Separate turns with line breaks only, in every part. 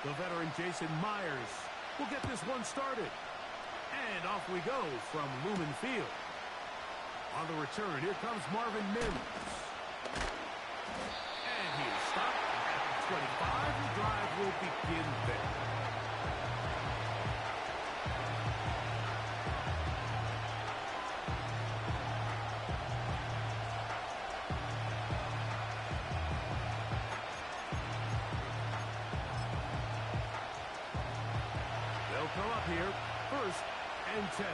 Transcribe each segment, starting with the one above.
The veteran Jason Myers will get this one started. And off we go from Lumen Field. On the return, here comes Marvin Mims. And he is stopped at the 25. The drive will begin there. They'll come up here, 1st and 10.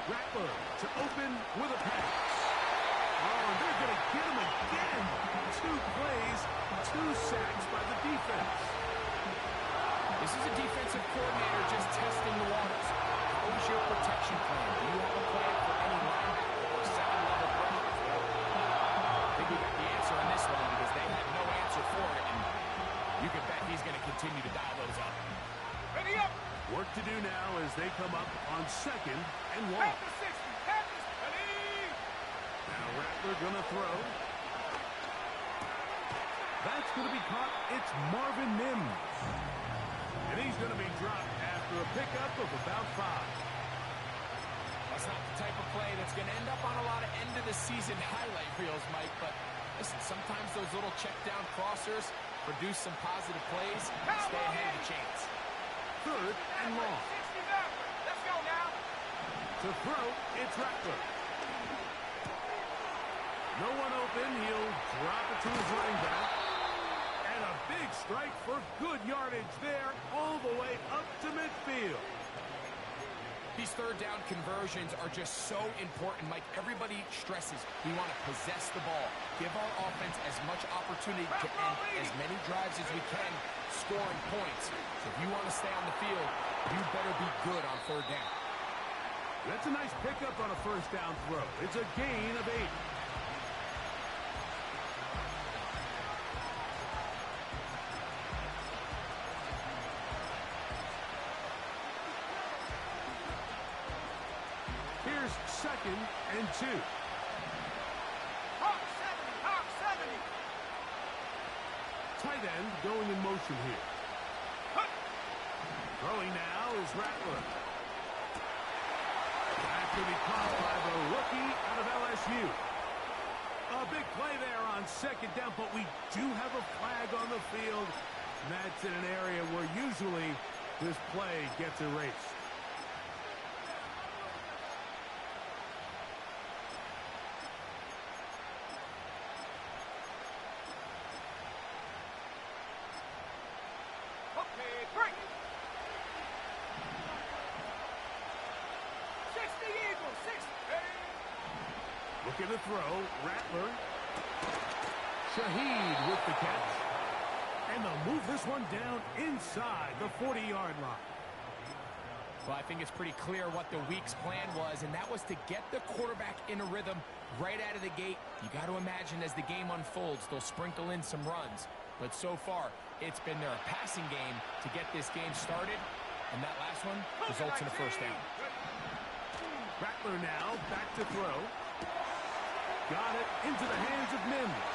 Rattler to open with a pass. Oh, and they're going to get him again. 2 plays, 2 sacks by the defense.
This is a defensive coordinator just testing the waters. How is your protection plan? Do you have a plan for any linebacker or second-level pressure? I think we got the answer on this one because they had no answer for it, and you can bet he's going to continue to dial those up.
Ready up!
Work to do now as they come up on 2nd and 1.
Back to 60. Panthers, ready!
Now Rattler going to throw. That's going to be caught. It's Marvin Mims. And he's going to be dropped after a pickup of about 5.
That's not the type of play that's going to end up on a lot of end-of-the-season highlight reels, Mike, but listen, sometimes those little check-down crossers produce some positive plays and stay ahead of the chains.
3rd and long.
60 backward. Let's go now.
To throw, it's Rattler. No one open. He'll drop it to his running back. And a big strike for good yardage there all the way up to midfield.
These third-down conversions are just so important, Mike. Everybody stresses we want to possess the ball, give our offense as much opportunity to end as many drives as we can, scoring points. So if you want to stay on the field, you better be good on 3rd down.
That's a nice pickup on a 1st down throw. It's a gain of 8. Here's 2nd and 2.
Hawk 70. Hawk 70.
Tight end going in motion here. Throwing now is Rattler. That could be caught by the rookie out of LSU. A big play there on 2nd down, but we do have a flag on the field. And that's in an area where usually this play gets erased.
Okay, break. 60 Eagles. 60. Ready?
Looking to throw. Rattler. Shaheed with the catch. And they'll move this one down inside the 40-yard line.
Well, I think it's pretty clear what the week's plan was, and that was to get the quarterback in a rhythm right out of the gate. You got to imagine as the game unfolds, they'll sprinkle in some runs. But so far, it's been their passing game to get this game started, and that last one results in a 1st down.
Rattler now back to throw. Got it into the hands of Mims.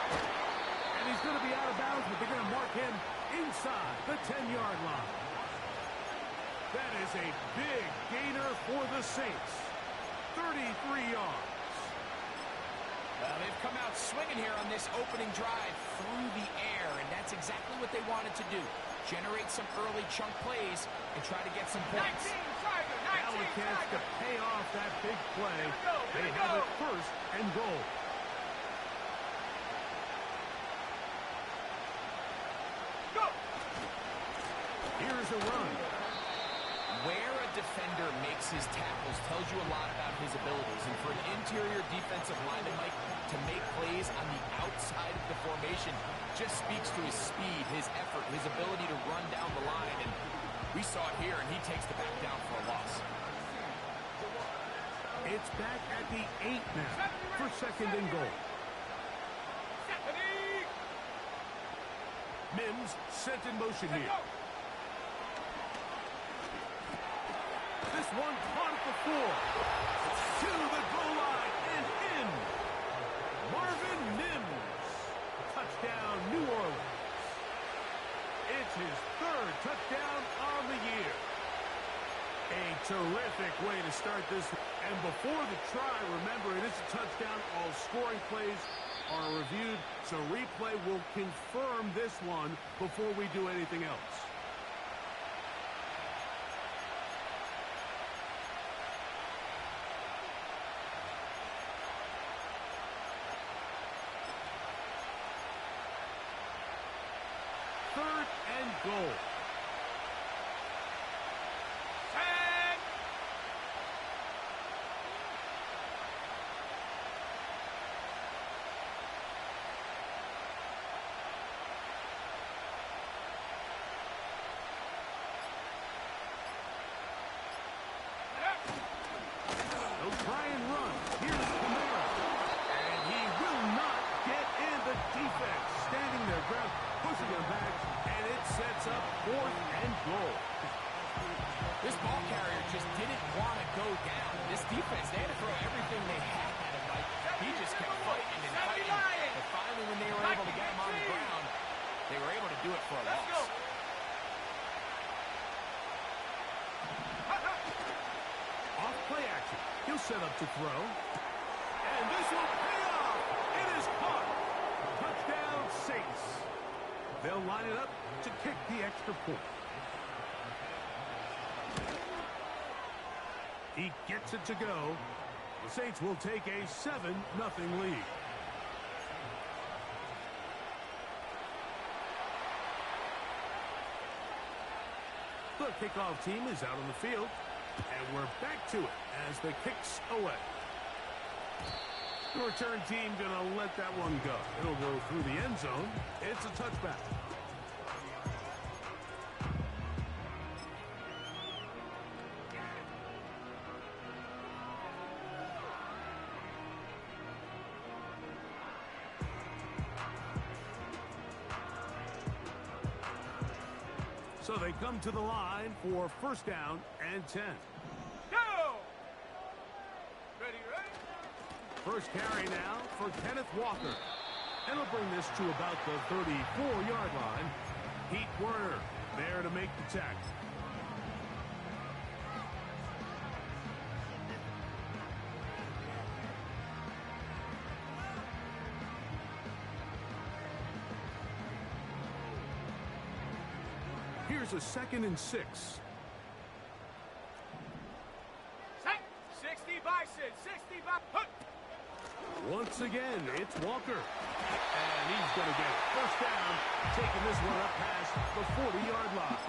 And he's going to be out of bounds, but they're going to mark him inside the 10-yard line. That is a big gainer for the Saints. 33 yards.
They've come out swinging here on this opening drive through the air, and that's exactly what they wanted to do. Generate some early chunk plays and try to get some points.
19 Tiger. 19
Now a chance to
Tiger.
pay off that big play.
Here
They
we
have
go.
it 1st and goal.
Go.
Here's a run.
Where a defender makes his tackles tells you a lot about his abilities. And for an interior defensive lineman, Mike, to make plays on the outside of the formation just speaks to his speed, his effort, his ability to run down the line. And we saw it here, and he takes the back down for a loss.
It's back at the 8 now for 2nd and goal. Mims sent in motion here. This one caught at the 4. To the goal line and in. Marvin Mims. Terrific way to start this. And before the try, remember, it is a touchdown. All scoring plays are reviewed, so replay will confirm this one before we do anything else. Third and goal.
Set.
They'll try and run. Here's Kamara. And he will not get in. The defense standing their ground, pushing him back, and it sets up fourth and goal.
This ball carrier just didn't want to go down. This defense, they had to throw everything they had at him, Mike. He just kept fighting and fighting. But finally, when they were able to get him on the ground, they were able to do it for a
Let's go.
loss.
Off play action. He'll set up to throw. And this will pay off. It is caught. Touchdown, Saints. They'll line it up to kick the extra point. He gets it to go. The Saints will take a 7-0 lead. The kickoff team is out on the field. And we're back to it as the kick's away. The return team going to let that one go. It'll go through the end zone. It's a touchback. So they come to the line for first down and 10.
Go. Ready, ready.
First carry now for Kenneth Walker. And he'll bring this to about the 34-yard line. Pete Werner there to make the tackle. Here's a 2nd and 6.
Set. 60 Bison. 60 Bison.
Once again, it's Walker. And he's going to get it. First down, taking this one up past the 40-yard line.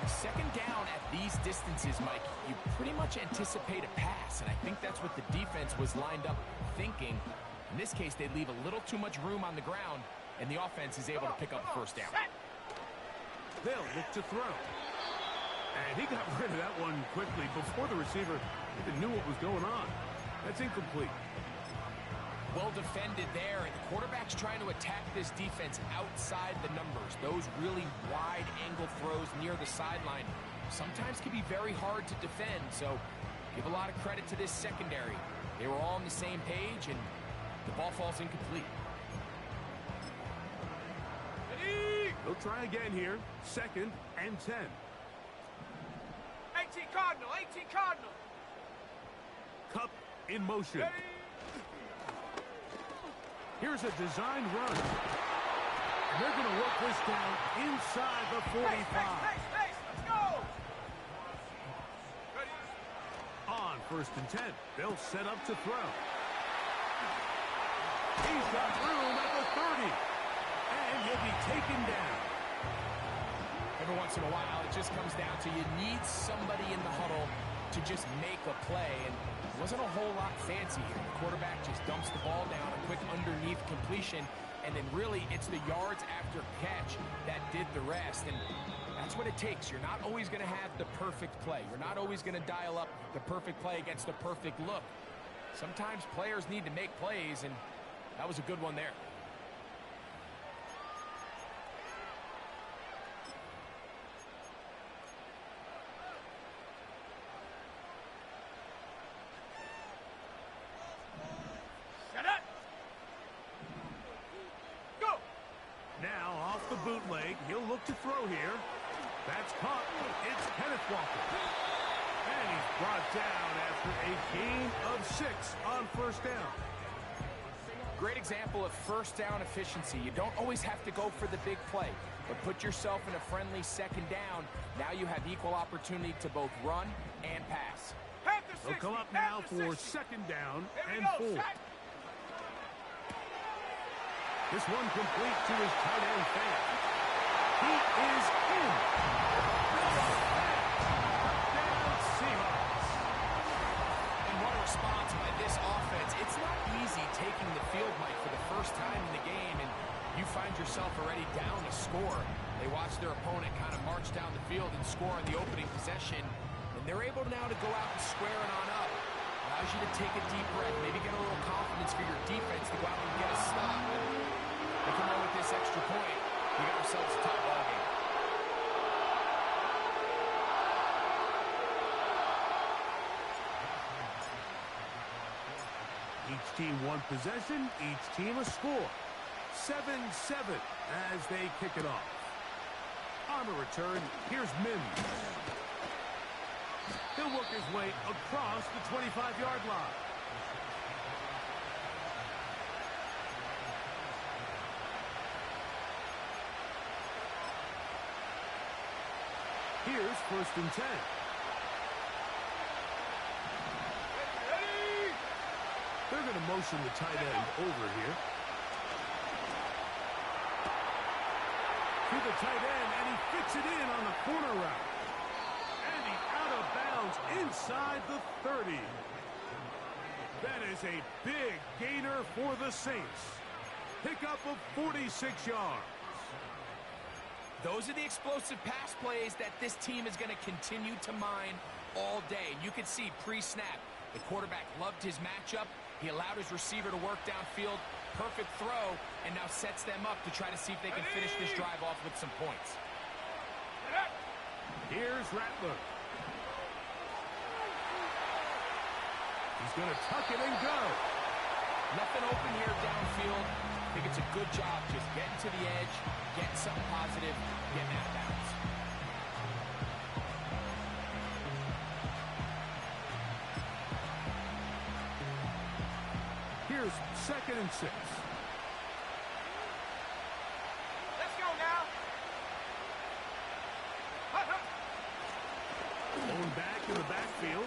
Second down at these distances, Mike, you pretty much anticipate a pass, and I think that's what the defense was lined up thinking. In this case, they leave a little too much room on the ground, and the offense is able to pick up a first down.
Set.
They'll look to throw. And he got rid of that one quickly before the receiver even knew what was going on. That's incomplete.
Well defended there, and the quarterback's trying to attack this defense outside the numbers. Those really wide angle throws near the sideline sometimes can be very hard to defend, so give a lot of credit to this secondary. They were all on the same page, and the ball falls incomplete.
Ready.
They'll try again here. 2nd and 10.
18 Cardinal. 18 Cardinal.
Cup in motion.
Ready.
Here's a designed run. And they're going to work this down inside the 45.
Pace. Let's go. Ready.
On 1st and 10. They'll set up to throw. He's got room at the 30. And he'll be taken down.
Every once in a while, it just comes down to you need somebody in the huddle to just make a play, and it wasn't a whole lot fancy here. The quarterback just dumps the ball down, a quick underneath completion, and then really it's the yards after catch that did the rest, and that's what it takes. You're not always going to have the perfect play. You're not always going to dial up the perfect play against the perfect look. Sometimes players need to make plays, and that was a good one there.
Bootleg. He'll look to throw here. That's caught. It's Kenneth Walker. And he's brought down after a gain of 6 on first down.
Great example of first down efficiency. You don't always have to go for the big play, but put yourself in a friendly second down. Now you have equal opportunity to both run and pass.
They'll come up now for second down and 4. This one complete to his tight end fan. He is in. Touchdown Seahawks.
And what a response by this offense. It's not easy taking the field, Mike, for the first time in the game, and you find yourself already down a score. They watch their opponent kind of march down the field and score on the opening possession. They're able now to go out and square it on up. Allows you to take a deep breath, maybe get a little confidence for your defense to go out and get a stop. And they come out with this extra point. We got ourselves a top ball game.
Each team one possession, each team a score. 7-7 as they kick it off. On the return, here's Mims. He'll work his way across the 25-yard line. Here's 1st and 10. They're going to motion the tight end over here. To the tight end, and he fits it in on the corner route. And he's out of bounds inside the 30. That is a big gainer for the Saints. Pickup of 46 yards.
Those are the explosive pass plays that this team is going to continue to mine all day. You can see pre-snap, the quarterback loved his matchup. He allowed his receiver to work downfield. Perfect throw, and now sets them up to try to see if they can finish this drive off with some points.
Here's Rattler. He's going to tuck it and go.
Nothing open here downfield. I think it's a good job just getting to the edge, getting something positive, getting out of bounds.
Here's 2nd and 6.
Let's go now.
Going back in the backfield.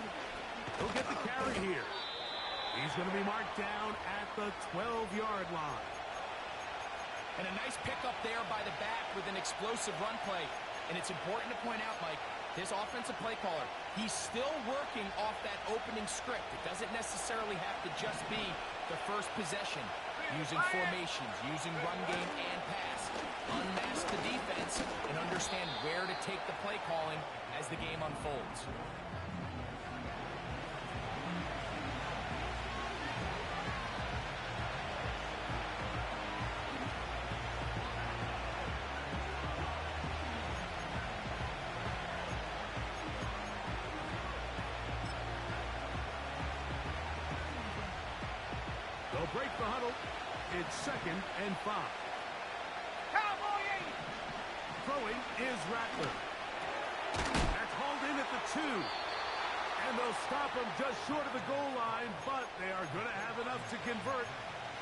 He'll get the carry here. He's going to be marked down at the 12-yard line.
And a nice pickup there by the back with an explosive run play. And it's important to point out, Mike, this offensive play caller, he's still working off that opening script. It doesn't necessarily have to just be the first possession. Using formations, using run game and pass. Unmask the defense and understand where to take the play calling as the game unfolds.
They'll break the huddle. It's 2nd and 5.
Cowboy 80.
Throwing is Rattler. That's hauled in at the 2. And they'll stop him just short of the goal line, but they are going to have enough to convert.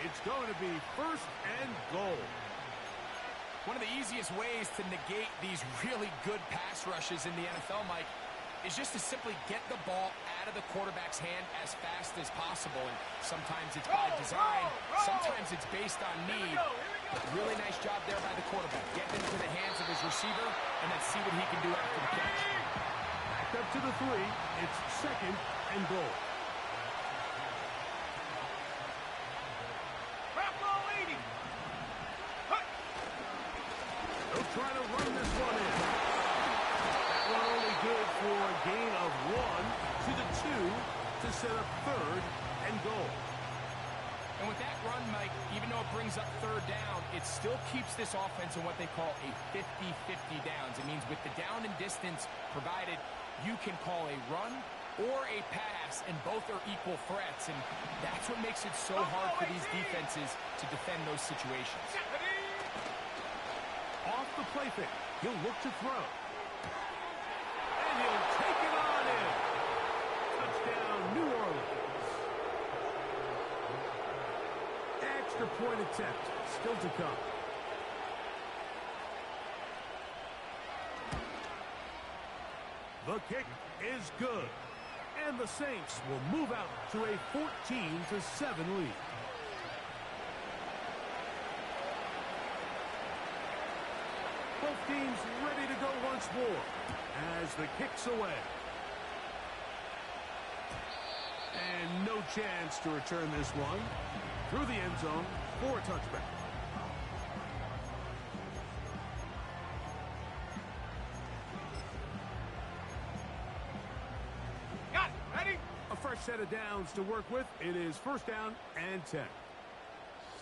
It's going to be 1st and goal.
One of the easiest ways to negate these really good pass rushes in the NFL, Mike, is just to simply get the ball out of the quarterback's hand as fast as possible. And sometimes it's by design, sometimes it's based on need. But really nice job there by the quarterback. Getting into the hands of his receiver, and then see what he can do after the catch.
Back up to the 3. It's 2nd and goal.
Buffalo 80.
They'll try to run this one in. That one only good for a gain of 1 to the 2 to set up 3rd and goal.
And with that run, Mike, even though it brings up 3rd down, it still keeps this offense in what they call a 50-50 downs. It means with the down and distance provided, you can call a run or a pass, and both are equal threats. And that's what makes it so hard for these defenses to defend those situations.
Off the play fake. He'll look to throw. And he'll take it on in. extra point attempt still to come. The kick is good. And the Saints will move out to a 14-7 lead. Both teams ready to go once more as the kick's away. And no chance to return this one through the end zone for a touchback.
Got it. Ready?
A fresh set of downs to work with. It is first down and 10.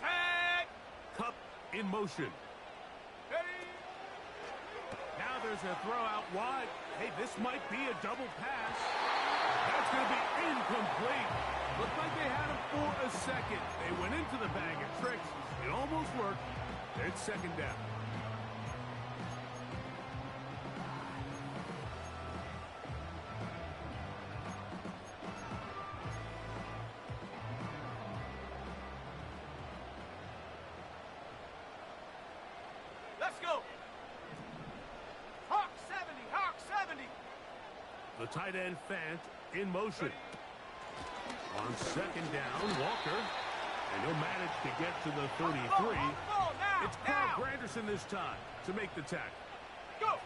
Set.
Cup in motion.
Ready.
Now there's a throw out wide. Hey, this might be a double pass. That's going to be incomplete. Looked like they had him for a second. They went into the bag of tricks. It almost worked. It's second down.
Let's go. Hawk 70. Hawk 70.
The tight end Fant in motion. On second down, Walker. And he'll manage to get to the 33.
Now.
It's Carl Granderson this time to make the tackle.
Go.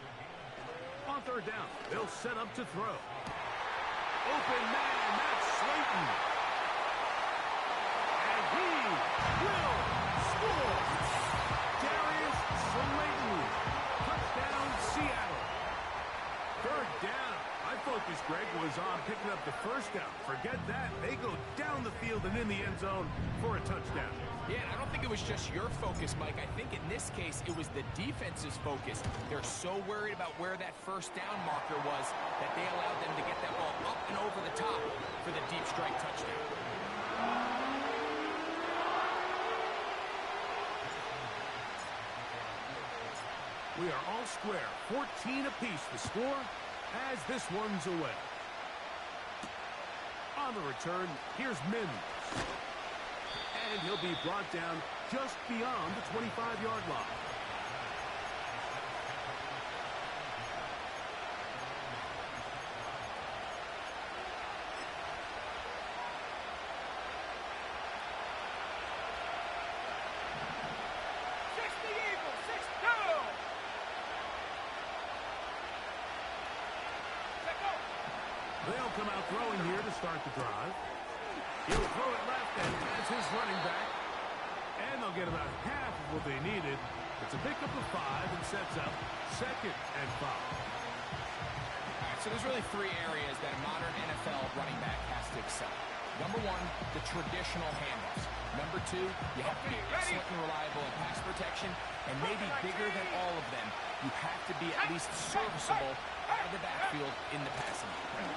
On third down, they'll set up to throw. Open man, that's Slayton. And he will score. Darius Slayton. Touchdown, Seattle. Third down. My focus, Greg, was on picking up the first down. Forget that. They go down the field and in the end zone for a touchdown.
Yeah, and I don't think it was just your focus, Mike. I think in this case, it was the defense's focus. They're so worried about where that first down marker was that they allowed them to get that ball up and over the top for the deep strike touchdown.
We are all square. 14 apiece the score as this one's away. On the return, here's Mims. And he'll be brought down just beyond the 25-yard line. They'll come out throwing here to start the drive. He'll throw it left, and that's his running back. And they'll get about half of what they needed. It's a pickup of 5 and sets up second and 5.
All right, so there's really 3 areas that a modern NFL running back has to excel. Number 1, the traditional handoffs. Number 2, you have to be excellent and reliable in pass protection. And maybe bigger than all of them, you have to be at least serviceable out of the backfield in the passing game.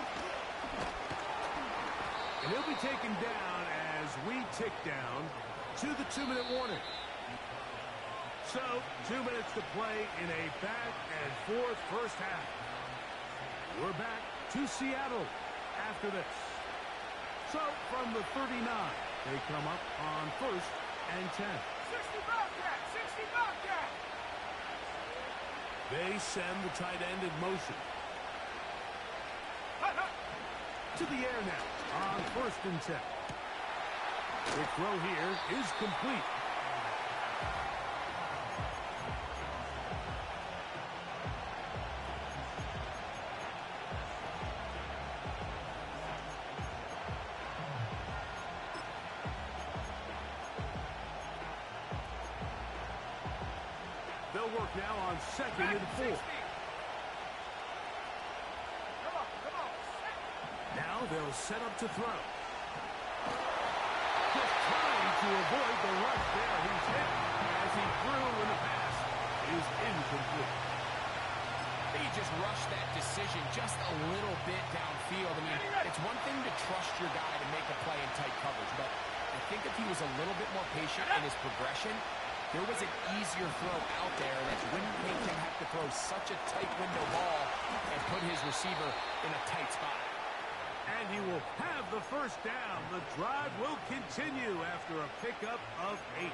And he'll be taken down as we tick down to the 2-minute warning. So, 2 minutes to play in a back-and-forth first half. We're back to Seattle after this. So, from the 39, they come up on first and 10.
60 Bobcat! 60 Bobcat!
They send the tight end in motion. To the air now on first and 10. The throw here is complete. They'll work now on second and 4. Now they'll set up to throw. Just trying to avoid the rush there. He's hit as he threw in the pass is incomplete.
He just rushed that decision just a little bit downfield. I mean, it's one thing to trust your guy to make a play in tight coverage, but I think if he was a little bit more patient in his progression, there was an easier throw out there that wouldn't make him have to throw such a tight window ball and put his receiver in a tight spot.
And he will have the first down. The drive will continue after a pickup of 8.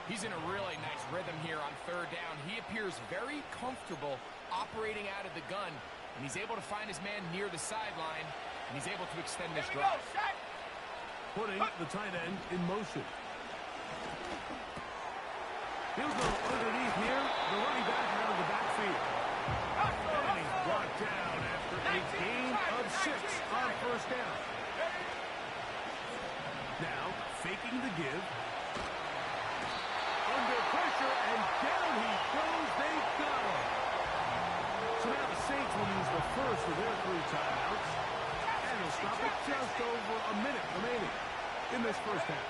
He's in a really nice rhythm here on third down. He appears very comfortable operating out of the gun, and he's able to find his man near the sideline, and he's able to extend this drive.
Putting the tight end in motion. He'll go underneath here. The running back out of the backfield. And he's brought down after a gain of 6 on first down. Now, faking the give. Under pressure, and down he goes. They got him. So now the Saints will use the first of their 3 timeouts. And he'll stop it just over a minute remaining in this first half.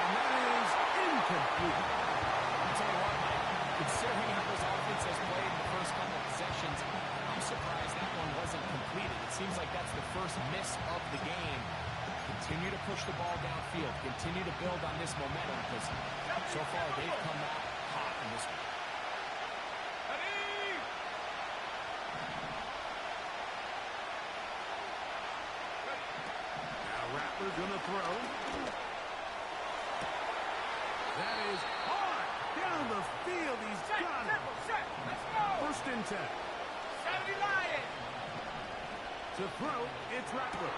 And that is incomplete.
I'll tell you what, Mike, considering how this offense has played in the first couple of possessions, I'm surprised that one wasn't completed. It seems like that's the first miss of the game. Continue to push the ball downfield. Continue to build on this momentum because so far they've come out hot in this one.
Now Rattler gonna throw. That is hard down the field. He's got it. First and 10.
70 Lions.
To throw, it's Rattler.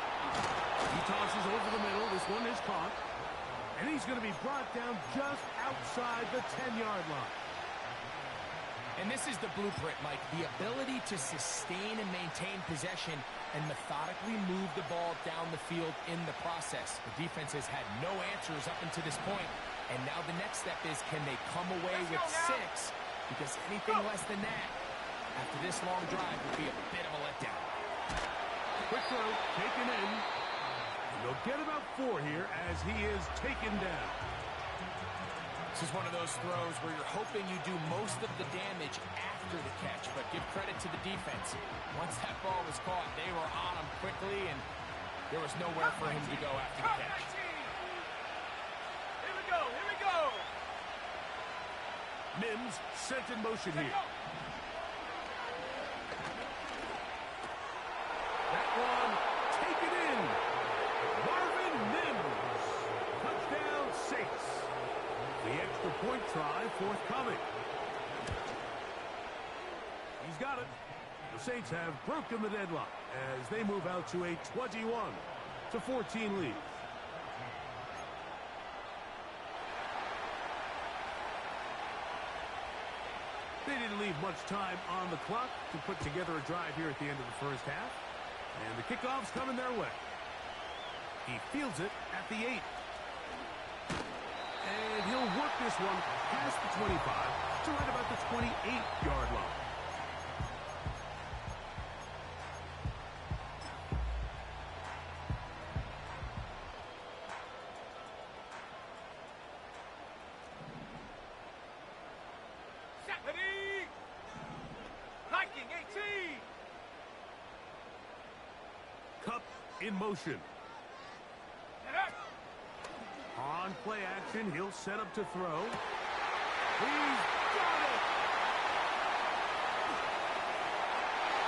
He tosses over the middle. This one is caught. And he's going to be brought down just outside the 10-yard line.
And this is the blueprint, Mike. The ability to sustain and maintain possession and methodically move the ball down the field in the process. The defense has had no answers up until this point. And now the next step is, can they come away with 6? Because anything less than that, after this long drive, would be a bit of a letdown.
Quick throw, taken in. And they'll get about 4 here as he is taken down.
This is one of those throws where you're hoping you do most of the damage after the catch, but give credit to the defense. Once that ball was caught, they were on him quickly, and there was nowhere for him to go after the catch.
Here we go, here we go.
Mims sent in motion here. That one taken in. Marvin Mims. Touchdown Saints. The extra point try forthcoming. He's got it. The Saints have broken the deadlock as they move out to a 21-14 lead. They didn't leave much time on the clock to put together a drive here at the end of the first half. And the kickoff's coming their way. He fields it at the 8. And he'll work this one past the 25 to right about the 28-yard line.
Ready. Viking 18.
Cup in motion. On play action, he'll set up to throw. He's got it!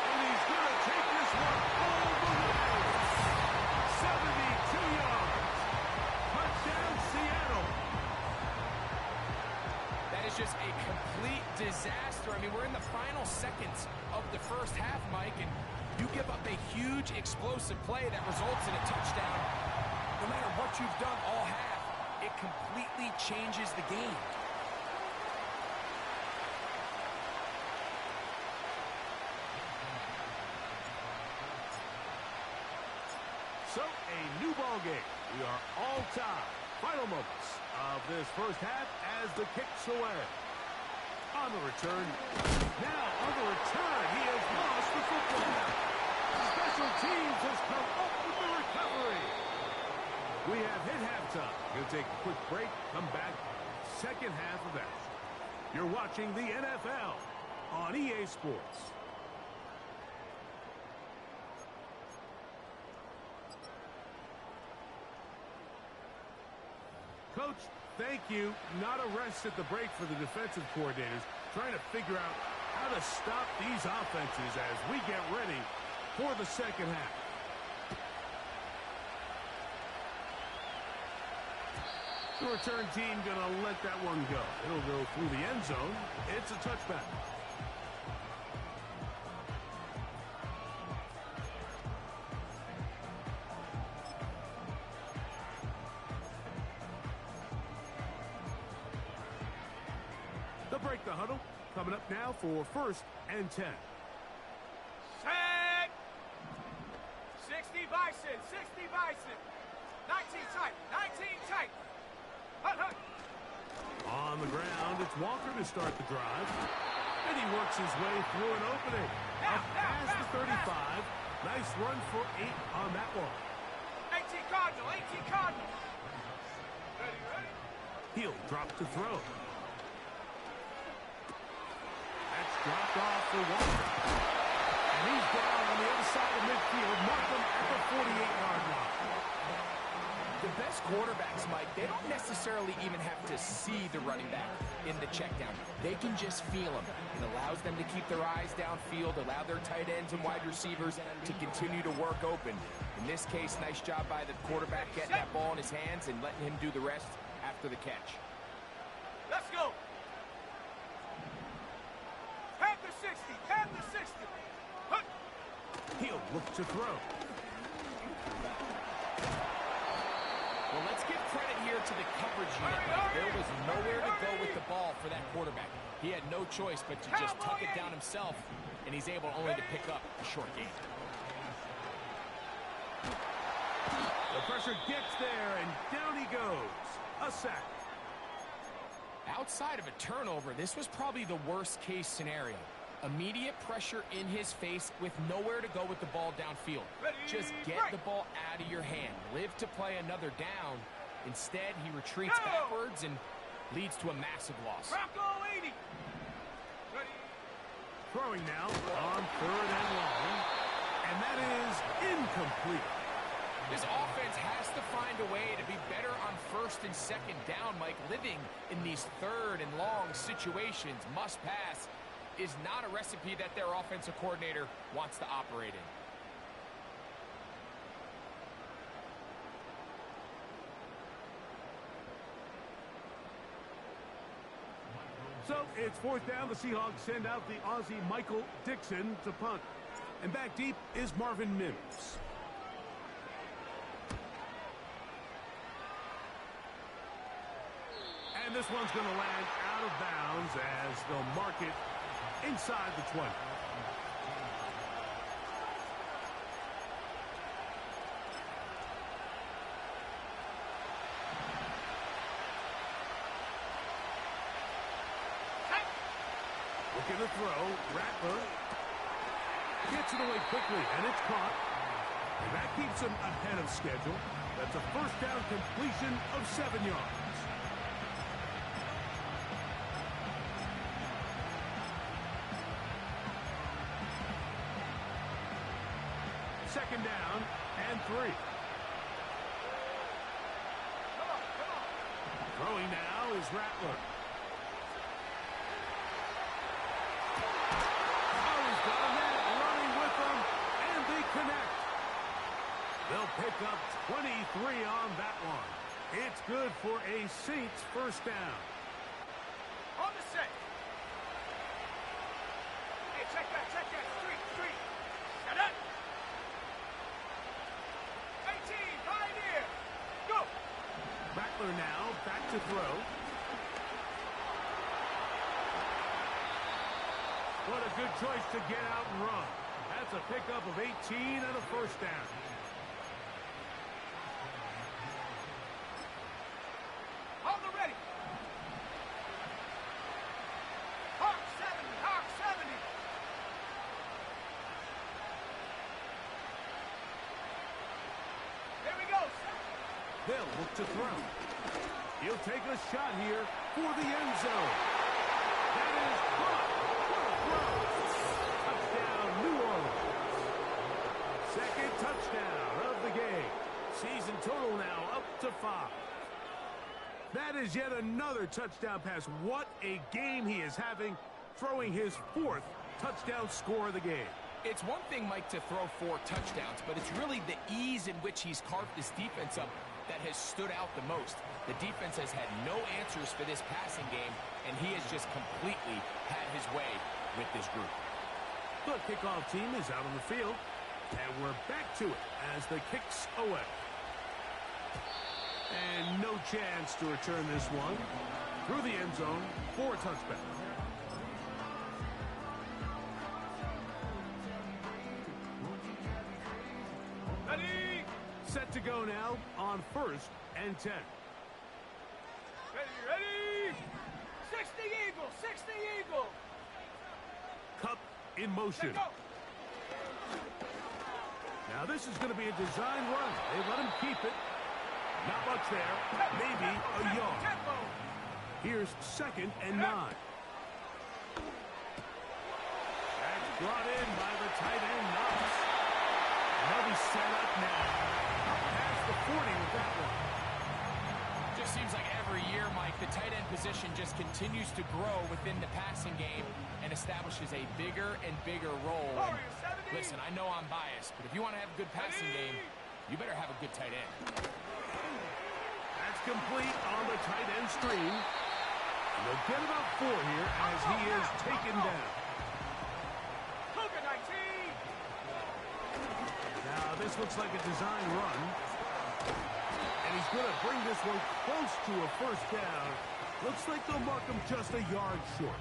And he's going to take this one all the way. 72 yards. Touchdown, Seattle.
That is just a complete disaster. I mean, we're in the final seconds of the first half, Mike, and you give up a huge explosive play that results in a touchdown. No matter what you've done all half, it completely changes the game.
So, a new ball game. We are all tied. Final moments of this first half as the kick's away. On the return. Now, on the return, he has lost the football. Special teams has come up with the recovery. We have hit halftime. We'll take a quick break, come back, second half of action. You're watching the NFL on EA Sports. Coach, thank you. Not a rest at the break for the defensive coordinators, trying to figure out how to stop these offenses as we get ready for the second half. The return team going to let that one go. It'll go through the end zone. It's a touchback. They'll break the huddle. Coming up now for 1st and 10.
Set. 60 Bison. 60 Bison. 19 tight. 19 tight. Hut, hut.
On the ground, it's Walker to start the drive. And he works his way through an opening. Up past the 35. Nice run for 8 on that one.
18 Cardinal. 18 Cardinal. Ready, ready.
He'll drop to throw. That's dropped off for Walker. And he's down on the other side of midfield. Mark him at the 48-yard line.
The best quarterbacks, Mike, they don't necessarily even have to see the running back in the check down. They can just feel him. It allows them to keep their eyes downfield, allow their tight ends and wide receivers to continue to work open. In this case, nice job by the quarterback getting that ball in his hands and letting him do the rest after the catch.
Let's go. Panther 60. Panther 60. Hut.
He'll look to throw.
Well, let's give credit here to the coverage unit. There was nowhere to go with the ball for that quarterback. He had no choice but to just tuck it down himself, and he's able only to pick up a short gain.
The pressure gets there, and down he goes. A sack.
Outside of a turnover, this was probably the worst-case scenario. Immediate pressure in his face with nowhere to go with the ball downfield. Just get the ball out of your hand. Live to play another down. Instead, he retreats backwards and leads to a massive loss.
Bronco 80. Ready.
Throwing now on 3rd and long. And that is incomplete.
This offense has to find a way to be better on 1st and 2nd down, Mike. Living in these 3rd and long situations, must pass, is not a recipe that their offensive coordinator wants to operate in.
So it's 4th down. The Seahawks send out the Aussie Michael Dixon to punt. And back deep is Marvin Mims. And this one's going to land out of bounds as they'll mark it inside the 20. Looking to throw. Rattler gets it away quickly, and it's caught. And that keeps him ahead of schedule. That's a 1st down completion of 7 yards. Second down and 3.
Come on, come on.
Throwing now is Rattler. Oh, he's got a man running with them, and they connect. They'll pick up 23 on that one. It's good for a Saints 1st down.
On the set. Hey, check that, check that. Street, street. Set up. 18, Pioneer. Go.
Rattler now back to throw. What a good choice to get out and run. That's a pickup of 18 and a 1st down.
On the ready. Hawk 70, Hawk 70. Here we go.
They'll look to throw. He'll take a shot here for the end zone. That is caught. What a throw. Touchdown, New Orleans. 2nd touchdown of the game. Season total now up to 5. That is yet another touchdown pass. What a game he is having. throwing his 4th touchdown score of the game.
It's one thing, Mike, to throw 4 touchdowns, but it's really the ease in which he's carved this defense up that has stood out the most. The defense has had no answers for this passing game, and he has just completely had his way with this group.
The kickoff team is out on the field, and we're back to it as the kick's away. And no chance to return this one through the end zone for a touchback.
Ready?
Set to go now on 1st and 10.
Ready? 60 Eagle, 60 Eagle.
Cup in motion.
Go.
Now this is going to be a design run. They let him keep it. Not much there. Maybe a yard.
Tempo.
Here's 2nd and 9. That's brought in by the tight end, Knox. And they'll be set up now. Past the 40 with that one.
Just seems like every year, Mike, the tight end position just continues to grow within the passing game and establishes a bigger and bigger role. And listen, I know I'm biased, but if you want to have a good passing game, you better have a good tight end.
That's complete on the tight end stream. And they'll get about 4 here as he is taken down.
Cougar 19.
Now this looks like a design run. And he's going to bring this one close to a 1st down. Looks like they'll mark him just a yard short.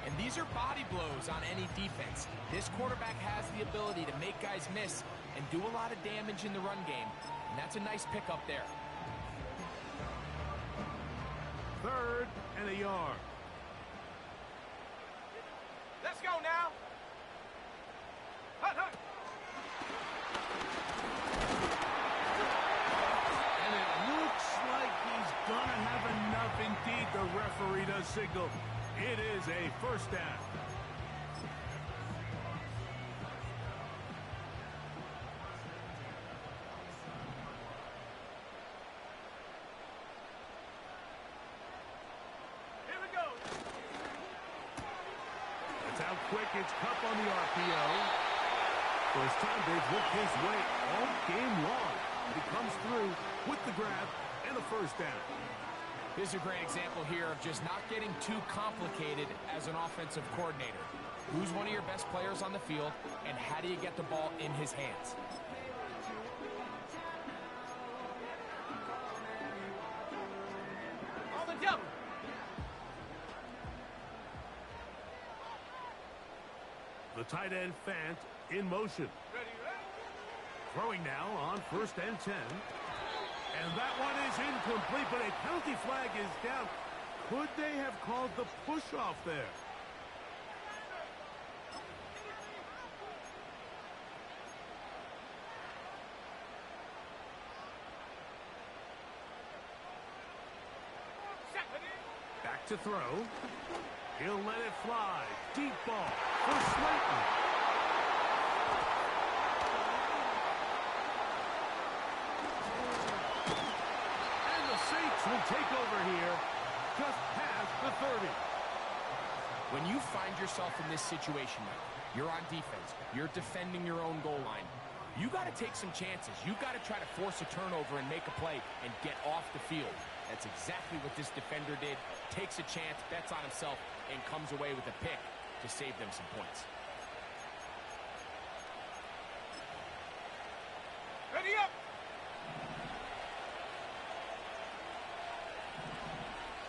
And these are body blows on any defense. This quarterback has the ability to make guys miss and do a lot of damage in the run game. And that's a nice pickup there.
3rd and a yard.
Let's go now. Hut, hut.
And it looks like he's gonna have enough indeed. The referee does signal. It is a 1st down.
Here we go.
That's out quick. It's Cup on the RPO. First time they've looked his way all game long. He comes through with the grab and a 1st down.
This is a great example here of just not getting too complicated as an offensive coordinator. Who's one of your best players on the field, and how do you get the ball in his hands?
On the double.
The tight end Fant in motion.
Ready?
Throwing now on 1st and 10. And that one is incomplete, but a penalty flag is down. Could they have called the push-off there? Back to throw. He'll let it fly. Deep ball for Slayton. And the Saints will take over here just past the 30.
When you find yourself in this situation, you're on defense, you're defending your own goal line, you got to take some chances. You got to try to force a turnover and make a play and get off the field. That's exactly what this defender did. Takes a chance, bets on himself, and comes away with a pick to save them some points.
Ready up.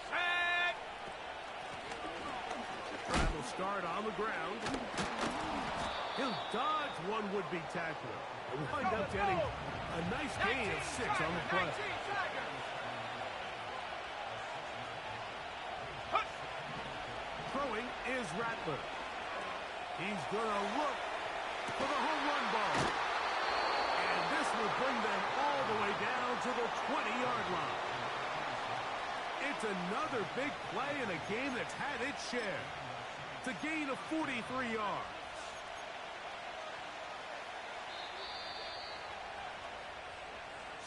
Set.
Drive will start on the ground. He'll dodge one would-be tackler and wind up getting a nice gain of 6 on the play. Throwing is Rattler. He's going to look for the home run ball. And this will bring them all the way down to the 20-yard line. It's another big play in a game that's had its share. It's a gain of 43 yards.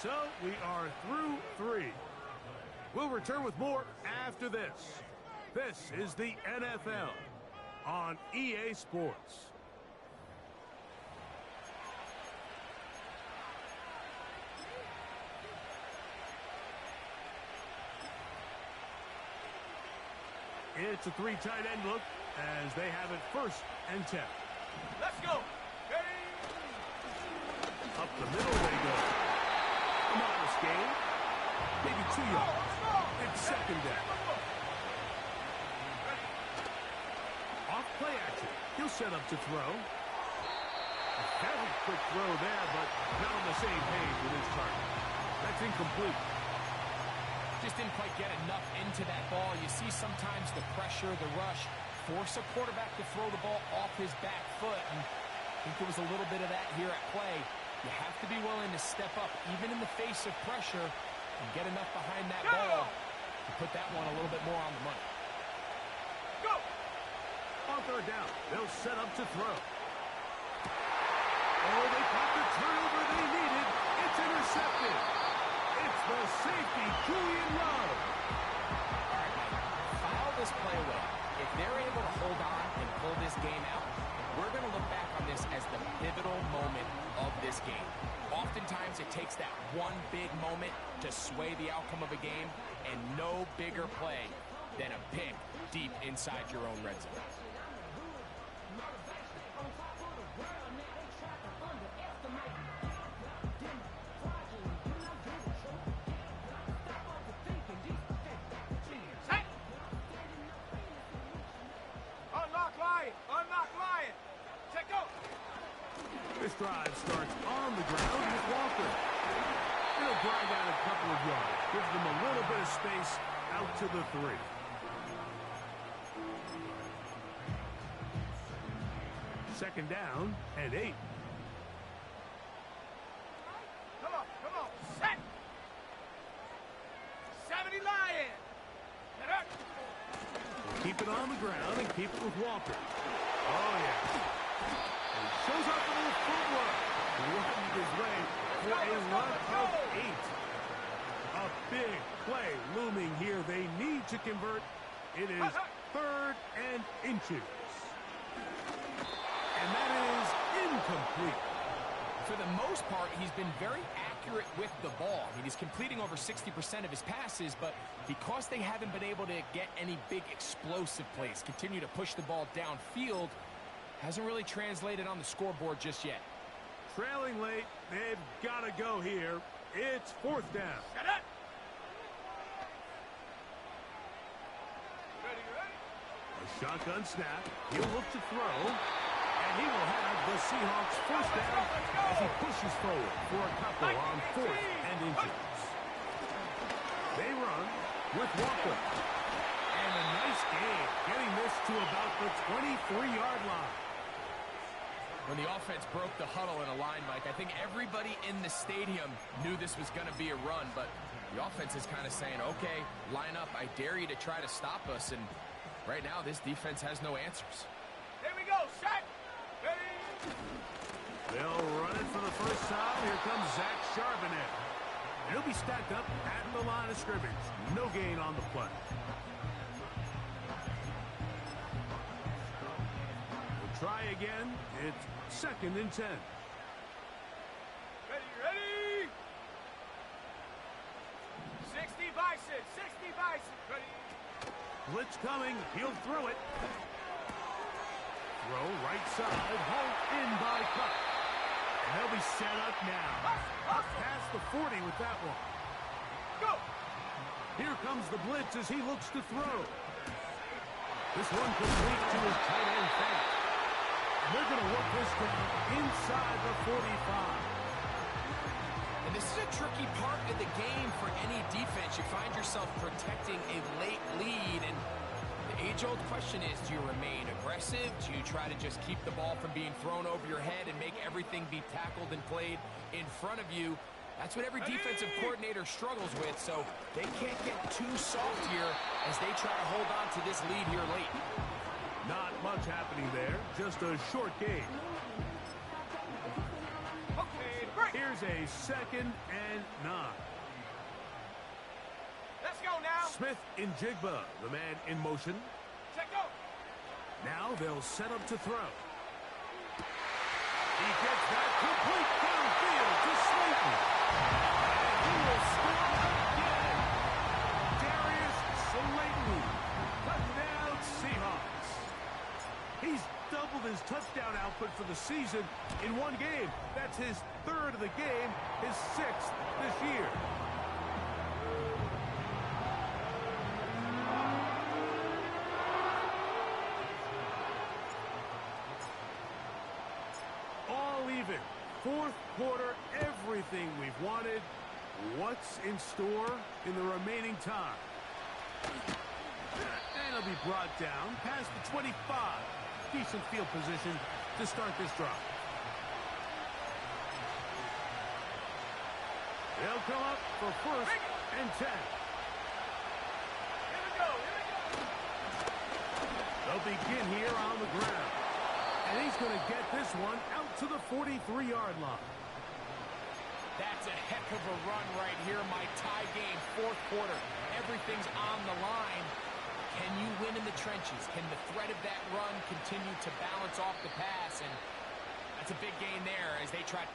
So we are through 3. We'll return with more after this. This is the NFL on EA Sports. It's a 3 tight end look as they have it 1st and 10.
Let's go. Ready?
Up the middle they go. A modest gain. Maybe 2 yards. It's 2nd down. Off play action. He'll set up to throw. A fairly quick throw there, but not on the same page with his target. That's incomplete.
Just didn't quite get enough into that ball. You see sometimes the pressure, the rush, force a quarterback to throw the ball off his back foot. And I think there was a little bit of that here at play. You have to be willing to step up, even in the face of pressure, and get enough behind that ball to put that one a little bit more on the money.
Go!
On 3rd down, they'll set up to throw. Oh, they caught the turnover they needed. It's intercepted. It's the safety, Julian Love.
File this play away. If they're able to hold on and pull this game out, we're going to look back on this as the pivotal moment of this game. Oftentimes, it takes that one big moment to sway the outcome of a game, and no bigger play than a pick deep inside your own red zone.
Set! Unlock Lion! Unlock Lion! Check go!
This drive starts on the ground with Walker. He'll drive out a couple of yards. Gives them a little bit of space out to the 3. Second down and 8.
Come on, come on! Set! 70 Lion! Get up!
Keep it on the ground and keep it with Walker. Oh, yeah. He shows up a little footwork. Working his way for a run of 8. A big play looming here. They need to convert. It is 3rd and inches. And that is incomplete.
For the most part, he's been very accurate with the ball. I mean, he's completing over 60% of his passes, but because they haven't been able to get any big explosive plays, continue to push the ball downfield, hasn't really translated on the scoreboard just yet.
Trailing late, they've got to go here. It's 4th down.
Get up! Ready, ready?
A shotgun snap. He'll look to throw. And he will have the Seahawks 1st down as he pushes forward for a couple on 4th and inches. They run with Walker. And a nice gain, getting this to about the 23-yard line.
When the offense broke the huddle in a line, Mike, I think everybody in the stadium knew this was going to be a run, but the offense is kind of saying, okay, line up, I dare you to try to stop us, and right now this defense has no answers.
Here we go, set! Ready?
They'll run it for the first time. Here comes Zach Charbonnet. He'll be stacked up at the line of scrimmage. No gain on the play. We'll try again. It's 2nd and 10.
Ready, ready? 60 Bison, 60 Bison. Ready?
Blitz coming. He'll throw it. Throw right side. Hauled in by Cup. And they'll be set up now. Up past the 40 with that one.
Go!
Here comes the blitz as he looks to throw. This one complete to his tight end fake. They're going to work this down inside the 45.
And this is a tricky part of the game for any defense. You find yourself protecting a late lead, and the age-old question is, do you remain aggressive? Do you try to just keep the ball from being thrown over your head and make everything be tackled and played in front of you? That's what every defensive coordinator struggles with, so they can't get too soft here as they try to hold on to this lead here late.
Not much happening there. Just a short game.
Okay, break!
Here's a 2nd and 9.
Let's go now!
Smith in Jigba, the man in motion.
Check go!
Now they'll set up to throw. He gets that complete downfield to Slayton. And he will score again. Darius Slayton. Touchdown Seahawks. He's doubled his touchdown output for the season in one game. That's his third of the game, his sixth this year. All even. Fourth quarter, everything we've wanted. What's in store in the remaining time? And it'll be brought down past the 25. Decent field position to start this drive. They'll come up for first and 10.
Here we go, here we go.
They'll begin here on the ground. And he's going to get this one out to the 43-yard line.
That's a heck of a run right here. My tie game, fourth quarter. Everything's on the line. Can you win in the trenches? Can the threat of that run continue to balance off the pass? And that's a big gain there as they try.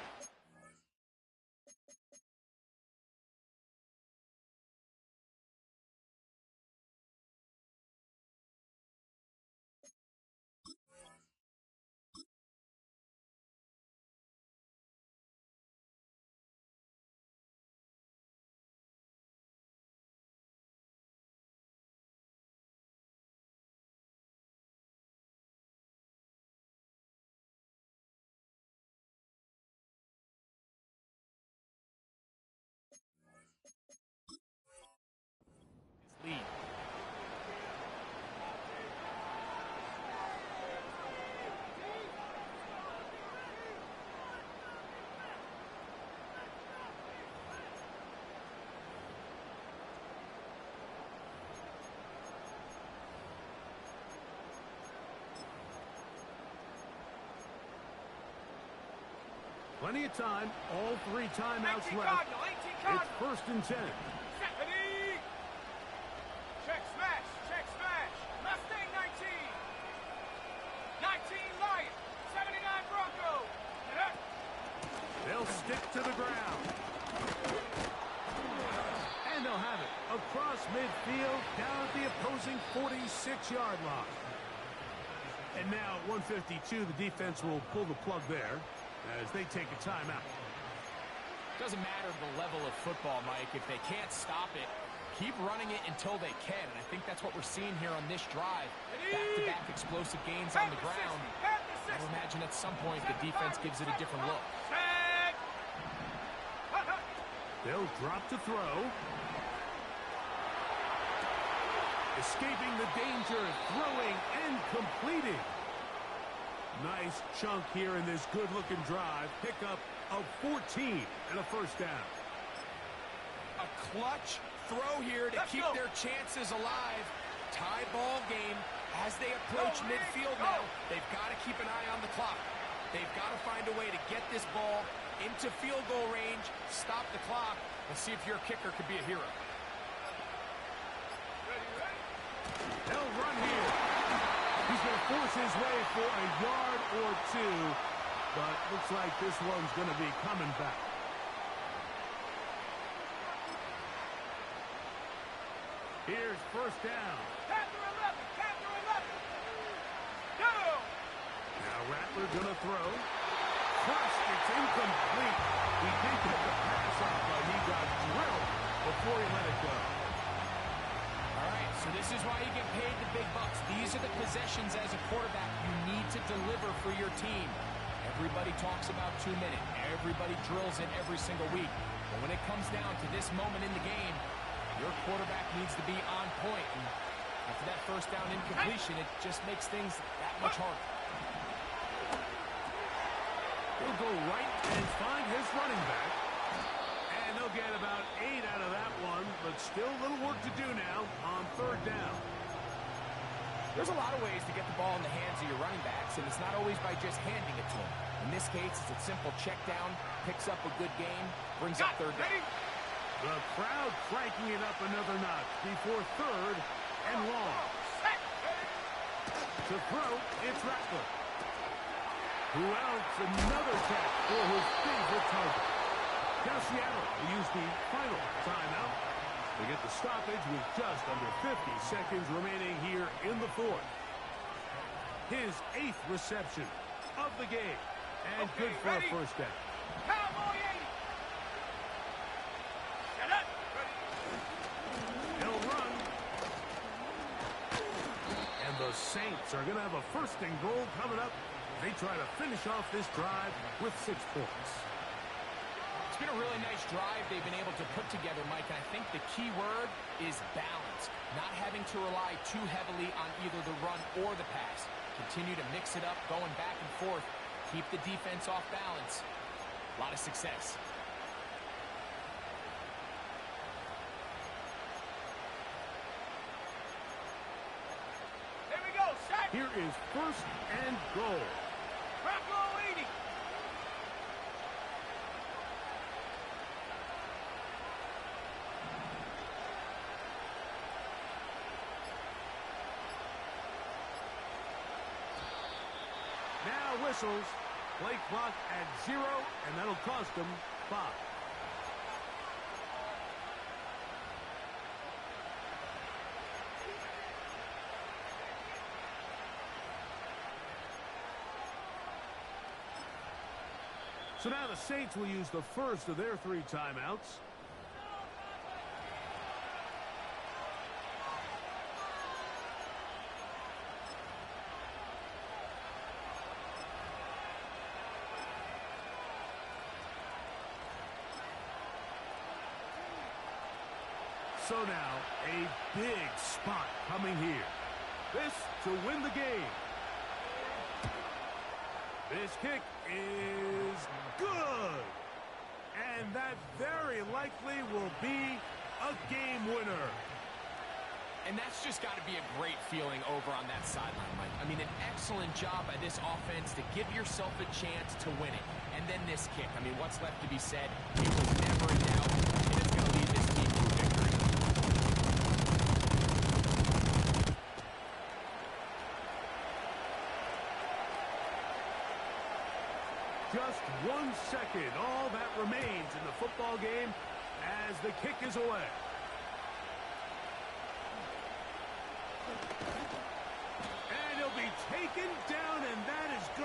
Lead.
Plenty of time. All three timeouts
18
left.
Cardinal, 18 Cardinal.
It's first and 10.
Ready? Check smash, check smash. Mustang 19. 19 Lion. 79 Bronco.
They'll stick to the ground. And they'll have it across midfield down at the opposing 46-yard line. And now at 1:52, the defense will pull the plug there as they take a timeout.
Doesn't matter the level of football, Mike. If they can't stop it, keep running it until they can. And I think that's what we're seeing here on this drive. Back-to-back explosive gains on the ground. I would imagine at some point the defense gives it a different look.
They'll drop to throw. Escaping the danger, throwing and completing. Nice chunk here in this good-looking drive. Pickup of 14 and a first down.
A clutch throw here to keep their chances alive. Tie ball game as they approach midfield now. They've got to keep an eye on the clock. They've got to find a way to get this ball into field goal range, stop the clock, and see if your kicker could be a hero.
They'll run here. He's going to force his way for a yard or two, but looks like this one's going to be coming back. Here's first down.
Panther 11, Panther 11. Go!
Now Rattler going to throw. Crushed, it's incomplete. He did get the pass off, but he got drilled before he let it go.
All right, so this is why you get paid the big bucks. These are the possessions as a quarterback you need to deliver for your team. Everybody talks about 2 minutes. Everybody drills it every single week. But when it comes down to this moment in the game, your quarterback needs to be on point. And after that first down incompletion, it just makes things that much harder.
He'll go right and find his running back. And they'll get about 8 out of that one, but still a little work to do now on third down.
There's a lot of ways to get the ball in the hands of your running backs, and it's not always by just handing it to them. In this case, it's a simple check down, picks up a good gain, brings up third down.
The crowd cranking it up another notch before third and long. To throw, it's Rattler. Who else? Another catch for his favorite target. Now Seattle will use the final timeout. They get the stoppage with just under 50 seconds remaining here in the fourth. His 8th reception of the game. And
Okay,
good for
ready?
a first down.
Cowboy 80. Shut up. Ready.
He'll run. And the Saints are going to have a first and goal coming up. They try to finish off this drive with 6 points.
It's been a really nice drive they've been able to put together, Mike. And I think the key word is balance. Not having to rely too heavily on either the run or the pass. Continue to mix it up, going back and forth. Keep the defense off balance. A lot of success.
Here we go. Set.
Here is first and goal.
Bravo 80.
Now whistles. Play clock at 0, and that'll cost them 5. So now the Saints will use the first of their 3 timeouts. So now, a big spot coming here. This to win the game. This kick is good. And that very likely will be a game winner.
And that's just got to be a great feeling over on that sideline, Mike. I mean, an excellent job by this offense to give yourself a chance to win it. And then this kick. I mean, what's left to be said? It was never in doubt, and it's going to lead this team to a victory.
Just 1 second, all that remains in the football game as the kick is away. And he'll be taken down, and that is good.